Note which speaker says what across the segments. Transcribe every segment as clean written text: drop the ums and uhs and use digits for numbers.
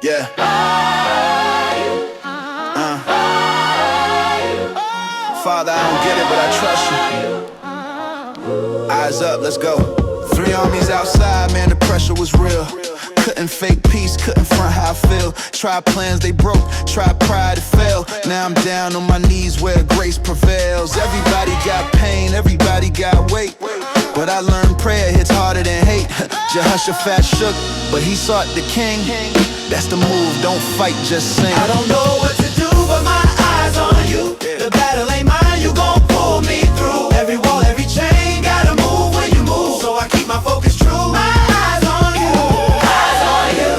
Speaker 1: Yeah. Father, I don't get it, but I trust you. Eyes up, let's go. 3 armies outside, man, the pressure was real. Couldn't fake peace, couldn't front how I feel. Tried plans, they broke, tried pride, it failed. Now I'm down on my knees where grace prevails. Everybody got pain, everybody got weight, but I learned prayer hits harder than hate. Jehoshaphat shook, but he sought the king. That's the move, don't fight, just sing.
Speaker 2: I don't know what to do, but my eyes on you. The battle ain't mine, you gon' pull me through. Every wall, every chain, gotta move when you move. So I keep my focus true. My eyes on you. Eyes on you.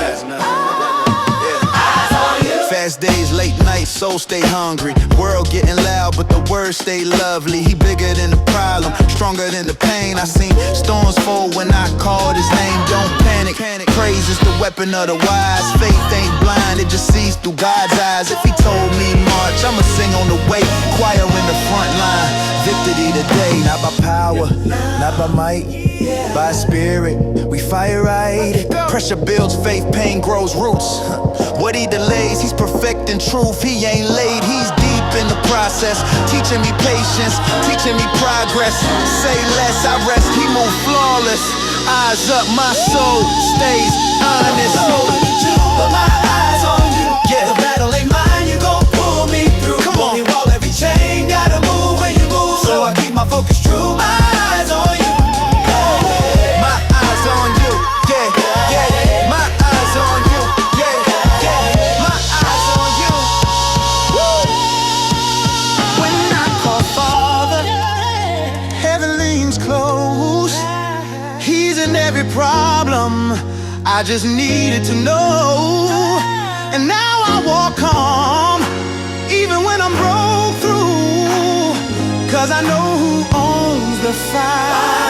Speaker 2: Eyes on you.
Speaker 1: Fast days, late nights, soul stay hungry. World getting loud, but the words stay lovely. He bigger than the problem, stronger than the pain. I seen storms fall when I called his name. Don't panic, praise is the weapon of the wise. Faith ain't blind, it just sees through God's eyes. If he told me march, I'ma sing on the way. Choir in the front line, victory today. Not by power, not by might, by spirit, we fire right. Pressure builds faith, pain grows roots. What he delays, he's perfecting truth. He ain't late, he's deep in the process, teaching me patience, teaching me progress. Say less, I rest, he move flawless. Eyes up, my soul stays honest.
Speaker 2: But my eyes on you. Yeah, the battle ain't mine, you gon' pull me through.
Speaker 1: Come on.
Speaker 2: Every wall, every chain, gotta move when you move. So I keep my focus true. My eyes on you.
Speaker 1: My eyes on you, yeah, yeah. My eyes on you, yeah, yeah. My eyes on you. When I call Father, heaven leans close. He's in every problem, I just needed to know. And now I walk calm, even when I'm broke through. Cause I know who owns the fight.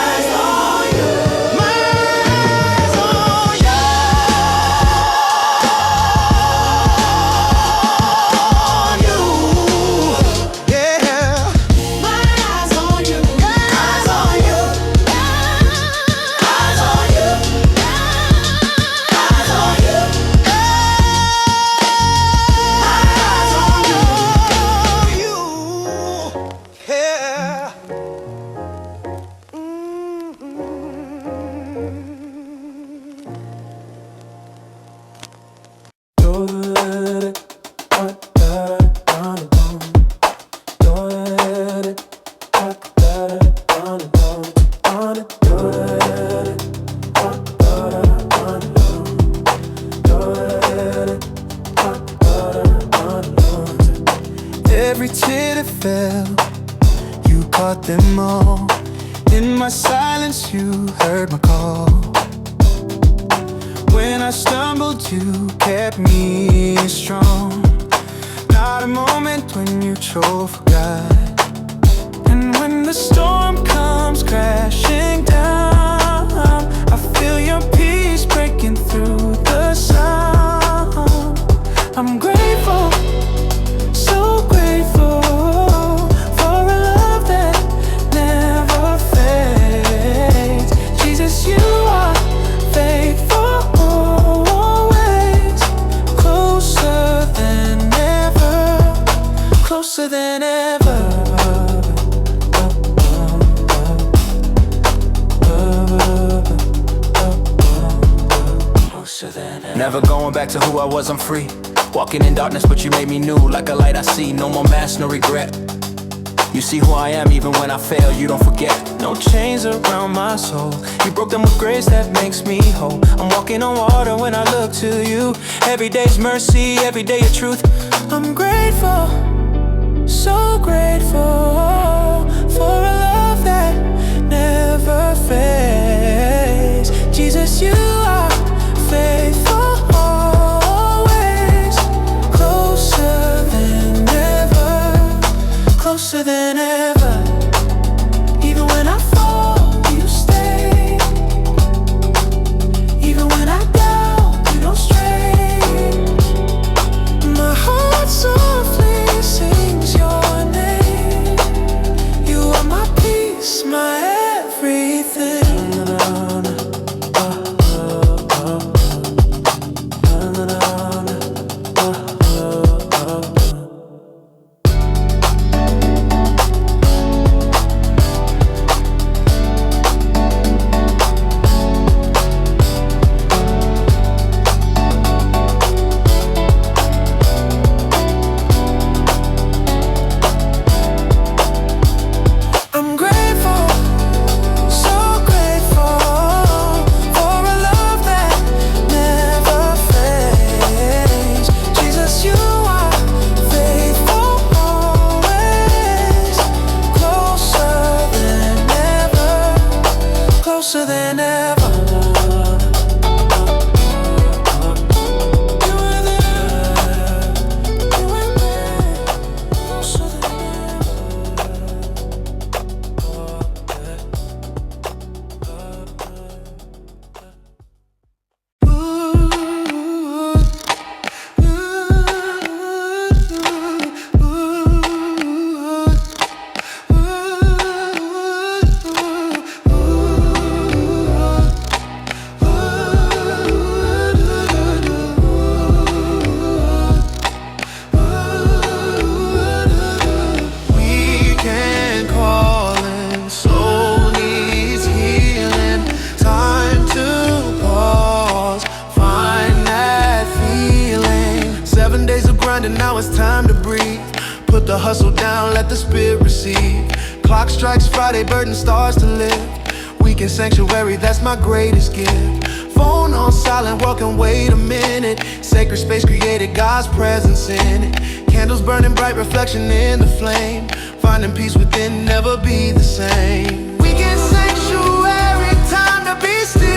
Speaker 1: Every tear that fell, you caught them all. In my silence, you heard my call. When I stumbled, you kept me strong. Not a moment when you chose for God. And when the storm comes crashing down, I feel your peace breaking through the sound. I'm grateful, so grateful for a love that never fades. Jesus, you are faithful always, closer than ever, closer than ever. Closer than ever. Never going back to who I was, I'm free. Walking in darkness, but you made me new. Like a light I see, no more mask, no regret. You see who I am, even when I fail, you don't forget. No chains around my soul, you broke them with grace that makes me whole. I'm walking on water when I look to you. Every day's mercy, every day your truth. I'm grateful, so grateful for a love that never fades. Jesus, you are faithful. Closer than ever. Even when I fall, you stay. Even when I doubt, you don't stray. My heart softly sings your name. You are my peace, my everything.
Speaker 2: than ever.
Speaker 3: And now it's time to breathe. Put the hustle down, let the spirit receive. Clock strikes Friday, burden starts to live. Weekend sanctuary, that's my greatest gift. Phone on silent, walking, wait a minute. Sacred space created, God's presence in it. Candles burning bright, reflection in the flame. Finding peace within, never be the same. Weekend sanctuary, time to be still.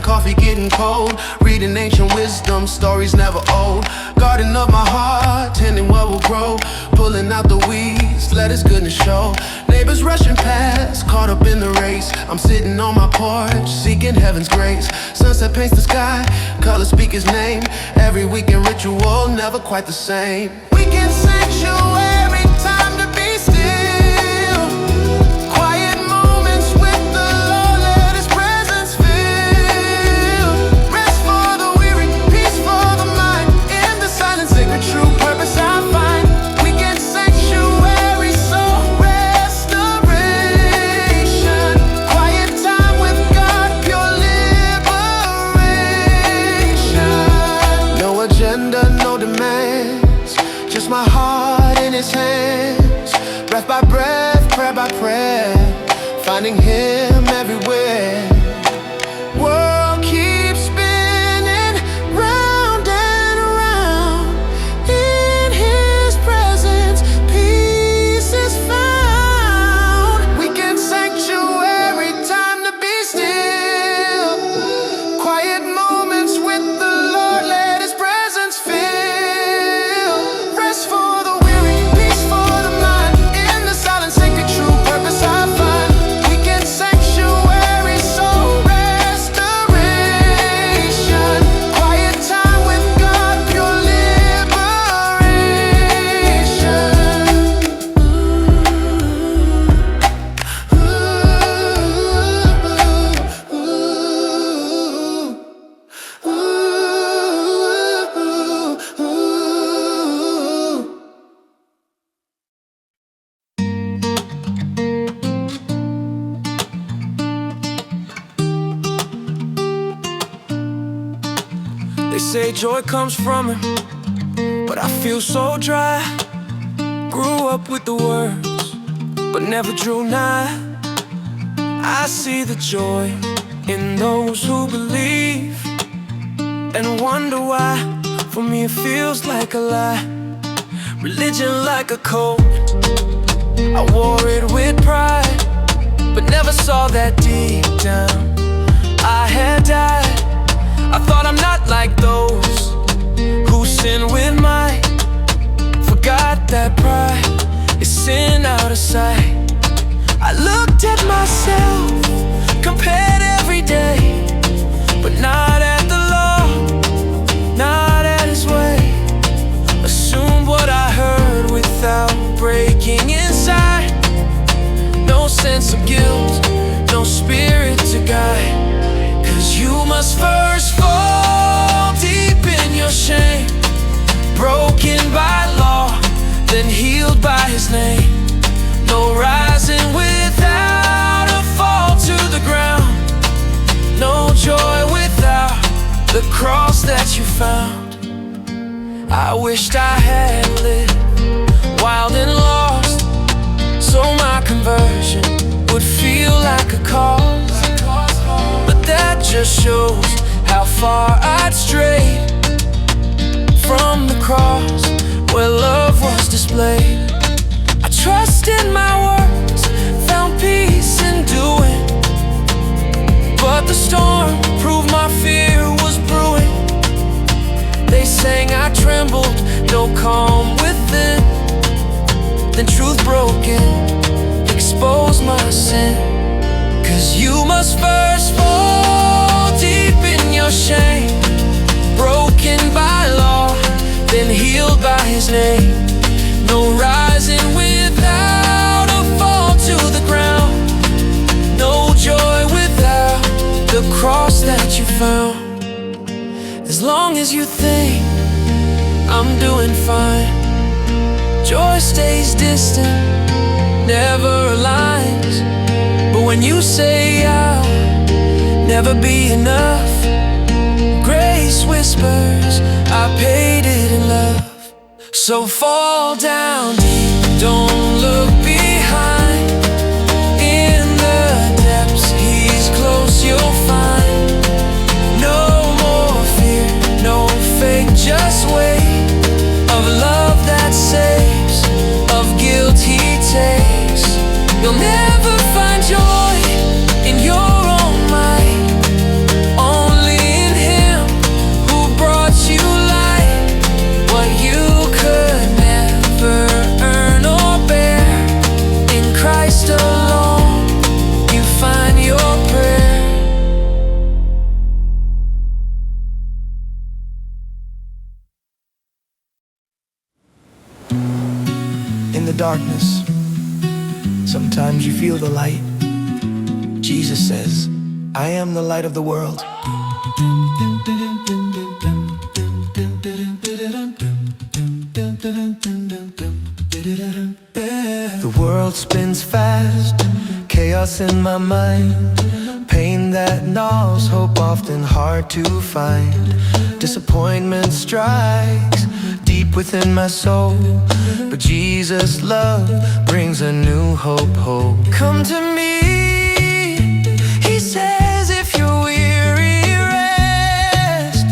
Speaker 3: Coffee getting cold, reading ancient wisdom, stories never old. Garden of my heart, tending what will grow. Pulling out the weeds, let his goodness show. Neighbors rushing past, caught up in the race. I'm sitting on my porch, seeking heaven's grace. Sunset paints the sky, colors speak his name. Every weekend ritual, never quite the same. Weekend sanctuary, time to be still. My heart in his hands, breath by breath, prayer by prayer, finding him everywhere. World keeps spinning round and around. In his presence, peace is found. Weekend sanctuary, time to be still. Quiet moments with the Lord, let his presence fill. Say joy comes from him, but I feel so dry. Grew up with the words, but never drew nigh. I see the joy in those who believe, and wonder why. For me it feels like a lie. Religion like a coat, I wore it with pride, but never saw that deep down I had died. I thought I'm not like those who sin with might. Forgot that pride is sin out of sight. I looked at myself, compared every day, but not at the law, not at his way. Assumed what I heard without breaking inside. No sense of guilt, no spirit to guide. 'Cause you must first fall deep in your shame, broken by law, then healed by his name. No rising without a fall to the ground. No joy without the cross that you found. I wished I had lived wild and lost, so my conversion would feel like a cause. But that just shows how far I'd strayed from the cross where love was displayed. I trusted my words, found peace in doing, but the storm proved my fear was brewing. They sang I trembled, no calm within. Then truth broken exposed my sin. 'Cause you must first fall deep in your shame, broken by law, then healed by His name. No rising without a fall to the ground, no joy without the cross that you found. As long as you think I'm doing fine, joy stays distant, never aligns. But when you say I'll never be enough, grace whispers I paid it in love. So fall down deep, don't look behind. In the depths He's close, you'll find. No more fear, no fake, just wait. Of love that saves, of guilt He takes. You'll never find joy in your own might, only in Him who brought you light. What you could never earn or bear, in Christ alone you find your prayer.
Speaker 2: In the darkness, sometimes you feel the light. Jesus says, I am the light of the world. The world spins fast, chaos in my mind, pain that gnaws, hope often hard to find. Disappointment strikes deep within my soul, but Jesus' love brings a new hope. Come to me, He says, if you're weary, rest.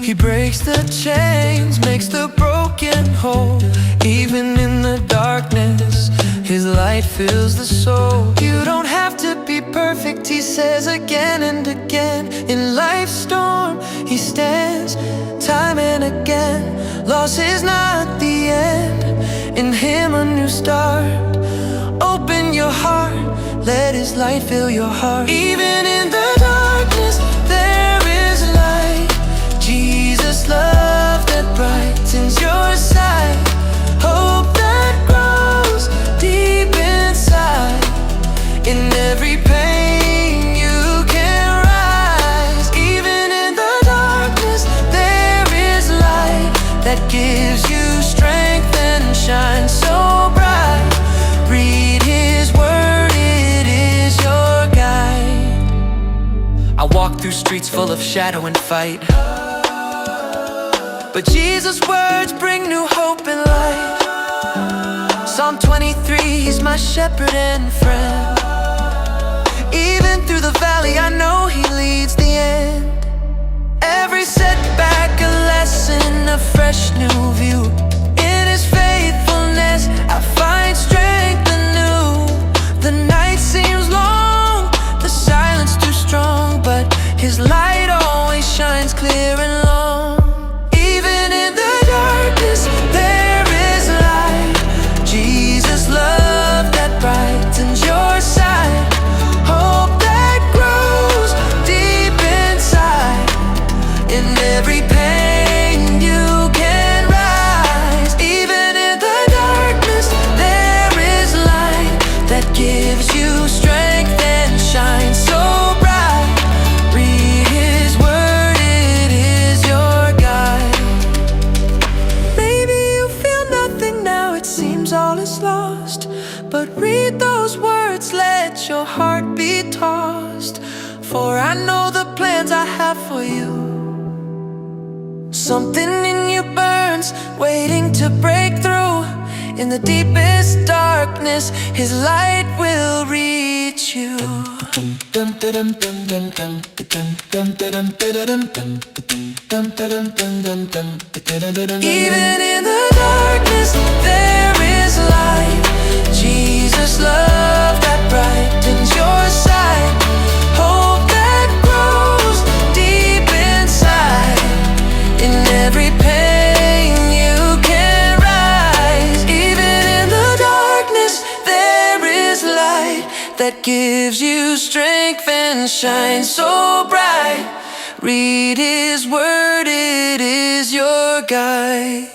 Speaker 2: He breaks the chains, makes the broken whole. Even in the darkness, His light fills the soul. You don't have to be perfect, He says again and again. In life's storm, He stands time and again. Loss is not the end, in Him a new start. Open your heart, let His light fill your heart. Even in the darkness, there is light. Jesus' love that brightens your sight. Hope that grows deep inside. In every pain you can rise. Even in the darkness there is light that gives you strength and shines so bright. Read His word, it is your guide. I walk through streets full of shadow and fight, but Jesus' words bring new hope and light. Psalm 23, He's my shepherd and friend. Even through the valley, I know He leads the end. Every setback a lesson, a fresh new view. In His faithfulness, I find strength anew. The night seems long, the silence too strong, but His light always shines clear and long. Even in the darkness, there is light. Jesus' love that brightens your sight. Hope that grows deep inside. In every pain you can rise. Even in the darkness there is light that gives you strength and shines so bright. Read His word, it is
Speaker 3: Something in you burns, waiting to break through. In the deepest darkness, His light will reach you. Even in the darkness, there is light. Jesus' love that brightens your sight. Hope that grows deep inside. In every pain you can rise. Even in the darkness, there is light that gives you strength and shines so bright. Read His word, it is your guide.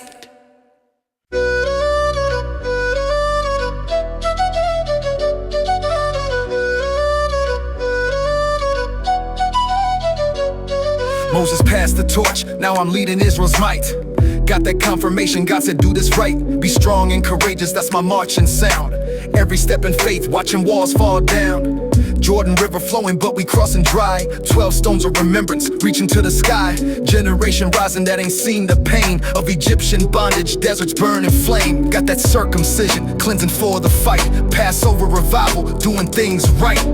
Speaker 4: Moses passed the torch, now I'm leading Israel's might. Got that confirmation, God said do this right. Be strong and courageous, that's my marching sound. Every step in faith, watching walls fall down. Jordan River flowing, but we crossing dry. 12 stones of remembrance, reaching to the sky. Generation rising that ain't seen the pain of Egyptian bondage, deserts burn in flame. Got that circumcision, cleansing for the fight. Passover revival, doing things right.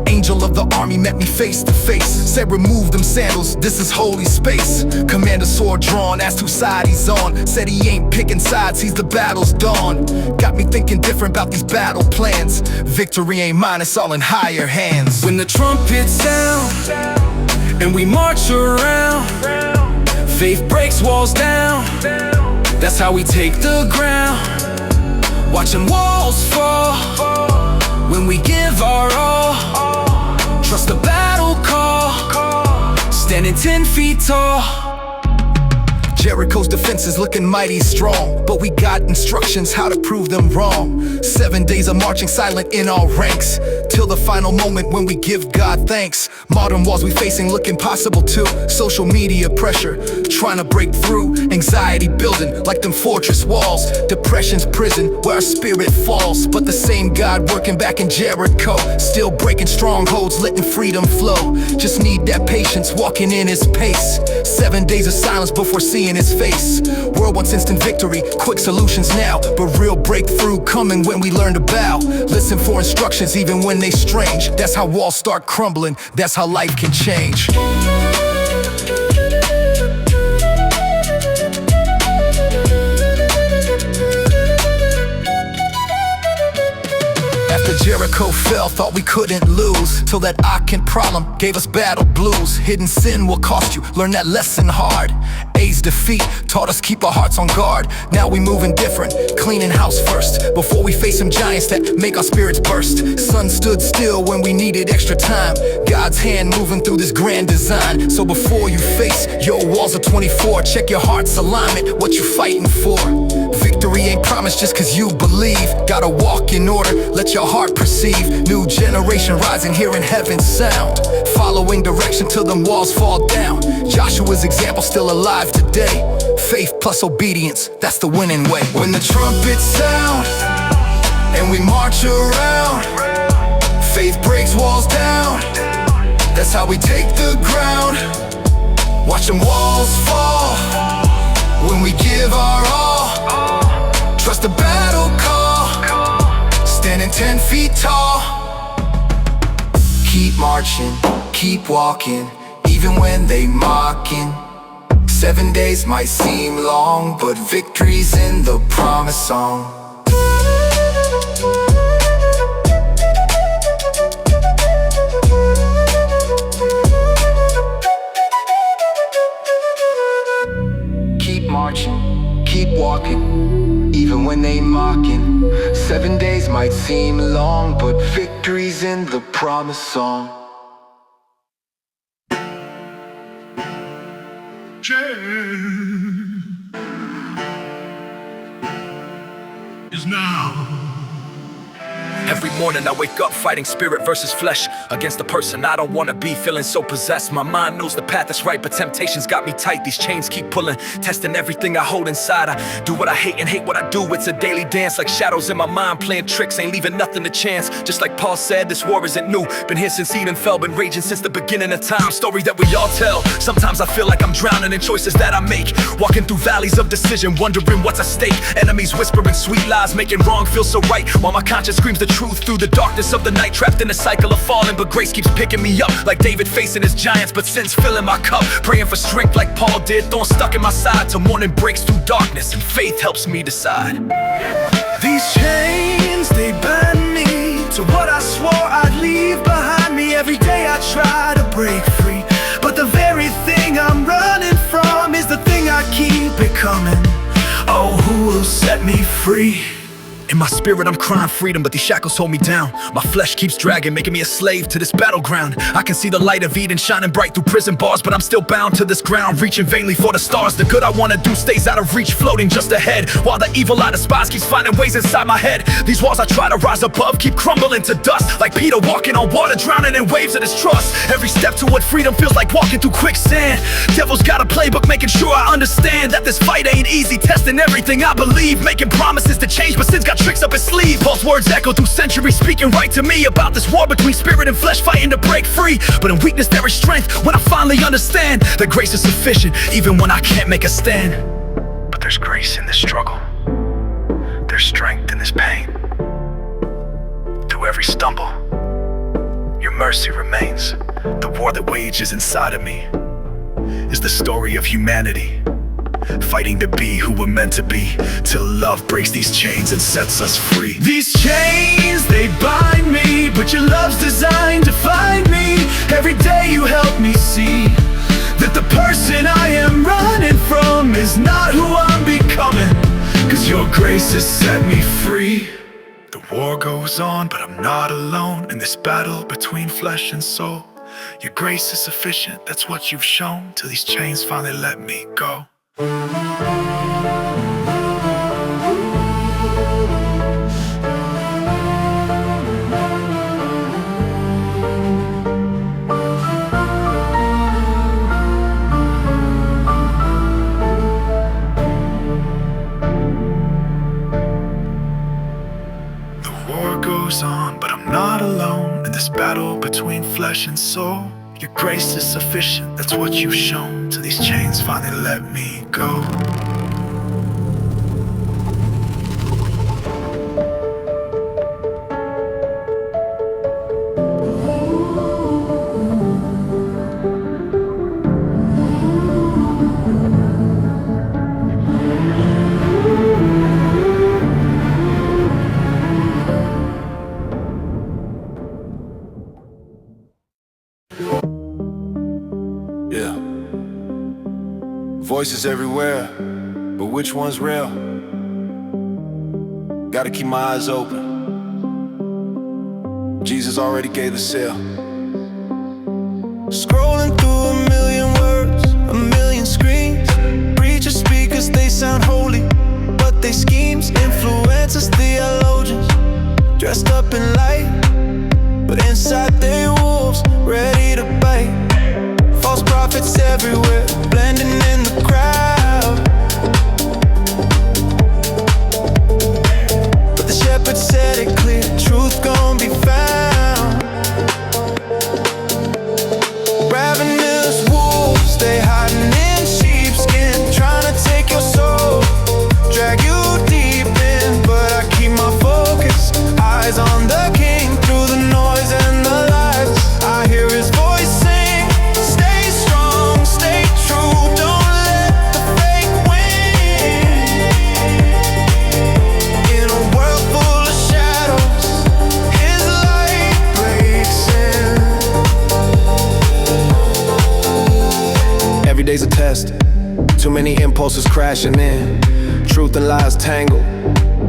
Speaker 4: Angel of the army met me face to face. Said remove them sandals, this is holy space. Commander sword drawn, asked whose side he's on. Said he ain't picking sides, he's the battle's dawn. Got me thinking different about these battle plans. Victory ain't mine, it's all in higher hands.
Speaker 3: When the trumpets sound and we march around, faith breaks walls down. That's how we take the ground. Watching walls fall when we give our all. Trust the battle call, standing 10 feet tall.
Speaker 4: Jericho's defenses looking mighty strong, but we got instructions how to prove them wrong. 7 days of marching silent in all ranks, till the final moment when we give God thanks. Modern walls we facing look impossible too. Social media pressure, trying to break through. Anxiety building like them fortress walls. Depression's prison where our spirit falls. But the same God working back in Jericho, still breaking strongholds, letting freedom flow. Just need that patience, walking in His pace. 7 days of silence before seeing His face. World wants instant victory, quick solutions now, but real breakthrough coming when we learn to bow. Listen for instructions even when they strange. That's how walls start crumbling, that's how life can change. After Jericho fell, thought we couldn't lose, till that Aachen problem gave us battle blues. Hidden sin will cost you, learn that lesson hard. A's defeat taught us keep our hearts on guard. Now we moving different, cleaning house first, before we face some giants that make our spirits burst. Sun stood still when we needed extra time. God's hand moving through this grand design. So before you face your walls of 24, check your heart's alignment, what you fighting for. Victory ain't promised just cause you believe. Gotta walk in order, let your heart perceive. New generation rising, hearing heaven's sound. Following direction till them walls fall down. Joshua's example still alive today. Faith plus obedience, that's the winning way. When the trumpets sound and we march around, faith breaks walls down. That's how we take the ground. Watch them walls fall when we give our all. Trust the battle call, standing 10 feet tall. Keep marching, keep walking, even when they mocking. 7 days might seem long, but victory's in the promise song. Keep marching, keep walking, even when they mocking. 7 days might seem long, but victory's in the promise song. Is now. Every morning I wake up fighting spirit versus flesh. against the person I don't wanna be, feeling so possessed. My mind knows the path is right, but temptations got me tight. These chains keep pulling, testing everything I hold inside. I do what I hate and hate what I do. It's a daily dance, like shadows in my mind playing tricks, ain't leaving nothing to chance. Just like Paul said, this war isn't new. Been here since Eden fell, been raging since the beginning of time. Story that we all tell. Sometimes I feel like I'm drowning in choices that I make, walking through valleys of decision, wondering what's at stake. Enemies whispering sweet lies, making wrong feel so right, while my conscience screams the truth through the darkness of the night. Trapped in a cycle of falling, but grace keeps picking me up, like David facing his giants, but sin's filling my cup. Praying for strength like Paul did, thorn stuck in my side, till morning breaks through darkness and faith helps me decide.
Speaker 3: These chains, they bind me to what I swore I'd leave behind me. Every day I try to break free, but the very thing I'm running from is the thing I keep becoming. Oh, who will set me free?
Speaker 4: In my spirit I'm crying freedom, but these shackles hold me down. My flesh keeps dragging, making me a slave to this battleground. I can see the light of Eden shining bright through prison bars, but I'm still bound to this ground, reaching vainly for the stars. The good I wanna do stays out of reach, floating just ahead, while the evil I despise keeps finding ways inside my head. These walls I try to rise above keep crumbling to dust, like Peter walking on water, drowning in waves of distrust. Every step toward freedom feels like walking through quicksand. Devil's got a playbook, making sure I understand that this fight ain't easy, testing everything I believe, making promises to change, but sin's got tricks up his sleeve. Paul's words echo through centuries, speaking right to me about this war between spirit and flesh, fighting to break free. But in weakness there is strength, when I finally understand that grace is sufficient, even when I can't make a stand. But there's grace in this struggle, there's strength in this pain. Through every stumble, your mercy remains. The war that wages inside of me is the story of humanity, fighting to be who we're meant to be, till love breaks these chains and sets us free.
Speaker 3: These chains, they bind me, but your love's designed to find me. Every day you help me see that the person I am running from is not who I'm becoming, 'cause your grace has set me free.
Speaker 4: The war goes on, but I'm not alone in this battle between flesh and soul. Your grace is sufficient, that's what you've shown, till these chains finally let me go. The war goes on, but I'm not alone in this battle between flesh and soul. Your grace is sufficient, that's what you've shown, till these chains finally let me go.
Speaker 5: Yeah. Voices everywhere, but which one's real? Gotta keep my eyes open. Jesus already gave the seal. Scrolling through a million words, a million screens. Preachers, speakers, they sound holy, but they schemes. Influencers, theologians, dressed up in light, but inside they wolves, ready to bite. False prophets everywhere, blending in the crowd. But the shepherd said it clear, truth gon' be found. Ravenous wolves, they hiding in sheepskin, trying to take your soul, drag you deep in. But I keep my focus, eyes on the King, through the noise and the lies. I hear his voice sing, stay strong, stay true, don't let the fake win. In a world full of shadows, his light breaks in. Every day's a test, too many impulses crashing in. Truth and lies tangle,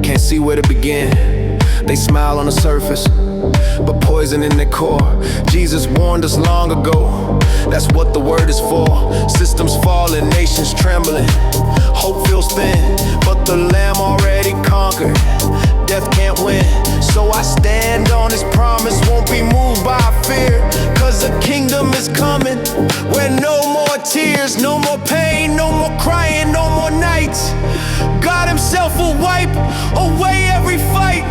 Speaker 5: can't see where to begin. They smile on the surface, but poison in their core. Jesus warned us long ago, that's what the word is for. Systems falling, nations trembling, hope feels thin, but the Lamb already conquered. Death can't win, So I stand on his promise, won't be moved by fear. Cause the kingdom is coming, where no more tears, no more pain, no more crying, no more nights. God himself will wipe away every fight.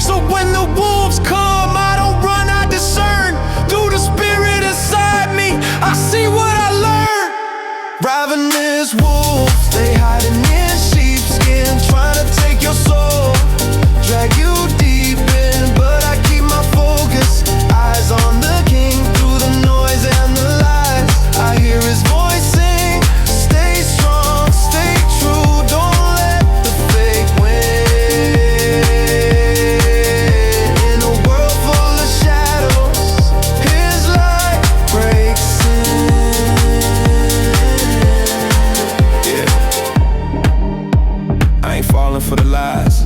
Speaker 5: So when the wolves come, I don't run, I discern. Through the spirit inside me, I see what I learned. Ravenous wolves, they hiding in sheepskin, trying to take your soul, drag you deep in. But I keep my focus, eyes on the king. Through the noise and the lies, I hear his voice sing. Stay strong, stay true, don't let the fake win. In a world full of shadows, his light breaks in. Yeah, I ain't falling for the lies,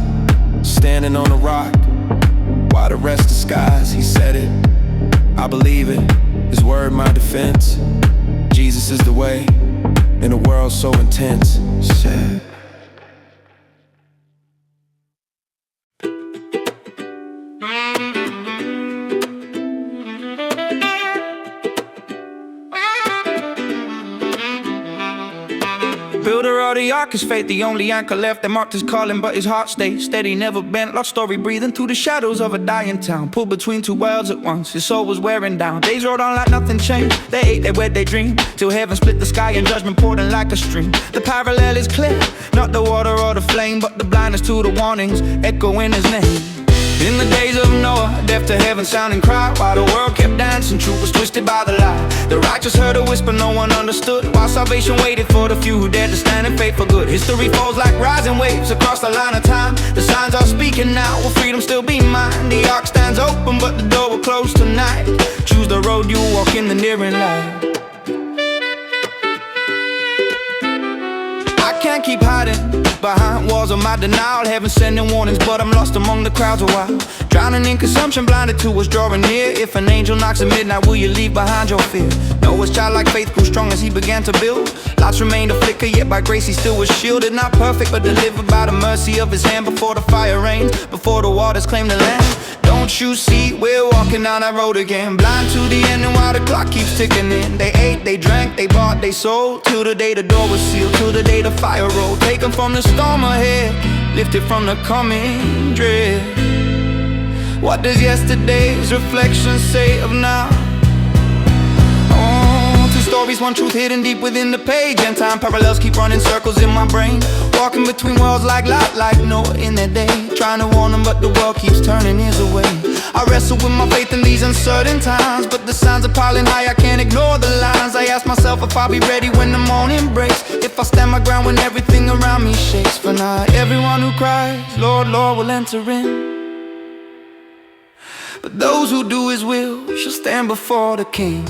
Speaker 5: standing on the rock while the rest disguise. He said it, I believe it, his word my defense. Jesus is the way in a world so intense. Shit.
Speaker 3: Builder of the ark is faith, the only anchor left that marked his calling, but his heart stayed steady, never bent. Lost story breathing through the shadows of a dying town, pulled between two worlds at once. His soul was wearing down. Days rolled on like nothing changed. They ate, they wed, they dreamed, till heaven split the sky and judgment poured in like a stream. The parallel is clear, not the water or the flame, but the blindness to the warnings echoing his name. In the days of Noah, deaf to heaven sounding cry, while the world kept dancing, truth was twisted by the lie. The righteous heard a whisper no one understood, while salvation waited for the few who dared to stand in faith for good. History falls like rising waves across the line of time. The signs are speaking now, will freedom still be mine? The ark stands open but the door will close tonight. Choose the road, you walk in the nearing light. I can't keep hiding behind walls of my denial. Heaven sending warnings, but I'm lost among the crowds a while. Drowning in consumption, blinded to what's drawing near. If an angel knocks at midnight, will you leave behind your fear? Noah's childlike faith grew strong as he began to build. Lights remained a flicker, yet by grace he still was shielded. Not perfect, but delivered by the mercy of his hand. Before the fire rains, before the waters claim the land. Don't you see, we're walking down that road again, blind to the end, and while the clock keeps ticking in. They ate, they drank, they bought, they sold, till the day the door was sealed, till the day the fire rolled. Taken from the storm ahead, lifted from the coming dread. What does yesterday's reflection say of now? Oh, two stories, one truth hidden deep within the page, and time parallels keep running circles in my brain. Walking between worlds like Lot, like Noah in their day, trying to warn them but the world keeps turning his away. I wrestle with my faith in these uncertain times, but the signs are piling high, I can't ignore the lines. I ask myself if I'll be ready when the morning breaks, if I stand my ground when everything around me shakes. For now, everyone who cries, Lord, Lord, will enter in, but those who do his will shall stand before the King.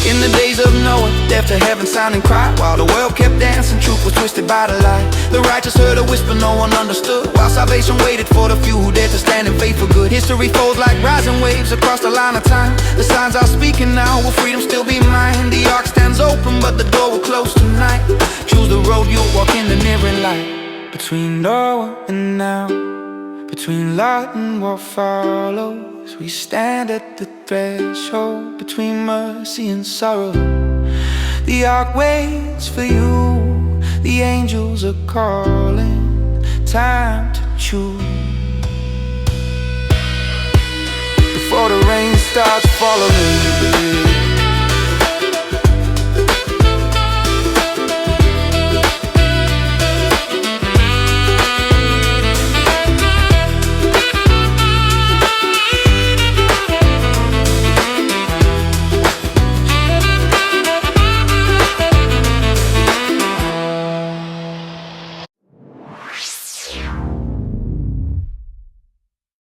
Speaker 3: In the days of Noah, deaf to heaven sounding cry, while the world kept dancing, truth was twisted by the lie. The righteous heard a whisper no one understood, while salvation waited for the few who dared to stand in faith for good. History folds like rising waves across the line of time. The signs are speaking now, will freedom still be mine? The ark stands open but the door will close tonight. Choose the road, you'll walk in the nearing light. Between Noah and now, between Lot and what follows, we stand at the threshold between mercy and sorrow. The ark waits for you, the angels are calling. Time to choose.